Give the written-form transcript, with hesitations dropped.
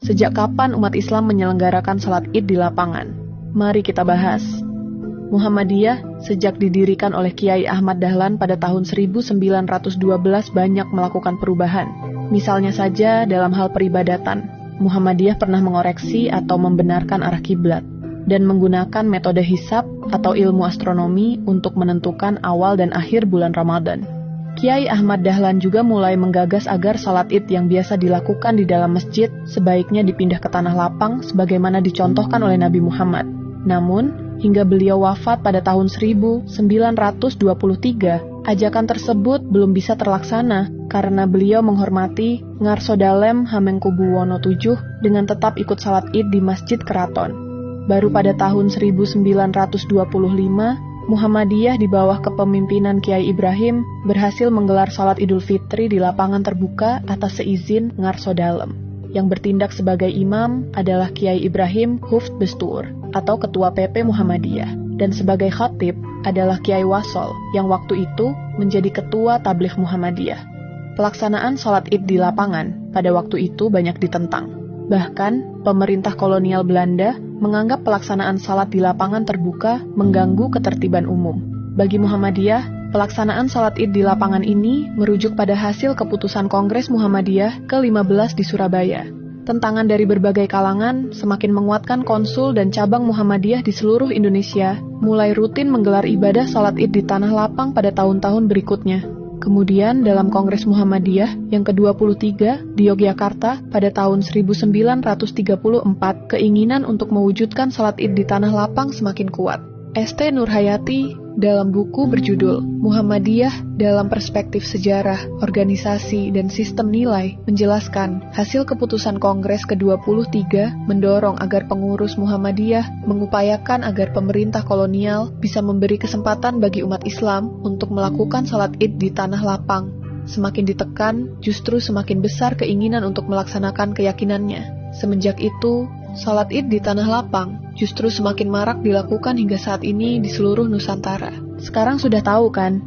Sejak kapan umat Islam menyelenggarakan salat Id di lapangan? Mari kita bahas. Muhammadiyah sejak didirikan oleh Kiai Ahmad Dahlan pada tahun 1912 banyak melakukan perubahan. Misalnya saja dalam hal peribadatan, Muhammadiyah pernah mengoreksi atau membenarkan arah kiblat dan menggunakan metode hisab atau ilmu astronomi untuk menentukan awal dan akhir bulan Ramadan. Kiai Ahmad Dahlan juga mulai menggagas agar salat Id yang biasa dilakukan di dalam masjid sebaiknya dipindah ke tanah lapang sebagaimana dicontohkan oleh Nabi Muhammad. Namun, hingga beliau wafat pada tahun 1923, ajakan tersebut belum bisa terlaksana karena beliau menghormati Ngarso Dalem Hamengkubuwono VII dengan tetap ikut salat Id di Masjid Keraton. Baru pada tahun 1925, Muhammadiyah di bawah kepemimpinan Kiai Ibrahim berhasil menggelar salat Idul Fitri di lapangan terbuka atas seizin Ngarso Dalem. Yang bertindak sebagai imam adalah Kiai Ibrahim Huft Bestur atau Ketua PP Muhammadiyah, dan sebagai khatib adalah Kiai Wasol yang waktu itu menjadi Ketua Tabligh Muhammadiyah. Pelaksanaan salat Id di lapangan pada waktu itu banyak ditentang. Bahkan, pemerintah kolonial Belanda menganggap pelaksanaan salat di lapangan terbuka mengganggu ketertiban umum. Bagi Muhammadiyah, pelaksanaan salat Id di lapangan ini merujuk pada hasil keputusan Kongres Muhammadiyah ke-15 di Surabaya. Tentangan dari berbagai kalangan semakin menguatkan konsul dan cabang Muhammadiyah di seluruh Indonesia mulai rutin menggelar ibadah salat Id di tanah lapang pada tahun-tahun berikutnya. Kemudian dalam Kongres Muhammadiyah yang ke-23 di Yogyakarta pada tahun 1934, keinginan untuk mewujudkan salat Id di tanah lapang semakin kuat. St. Nurhayati dalam buku berjudul Muhammadiyah dalam Perspektif Sejarah, Organisasi, dan Sistem Nilai menjelaskan hasil keputusan Kongres ke-23 mendorong agar pengurus Muhammadiyah mengupayakan agar pemerintah kolonial bisa memberi kesempatan bagi umat Islam untuk melakukan salat Id di tanah lapang. Semakin ditekan, justru semakin besar keinginan untuk melaksanakan keyakinannya. Semenjak itu, salat Id di tanah lapang justru semakin marak dilakukan hingga saat ini di seluruh Nusantara. Sekarang sudah tahu kan,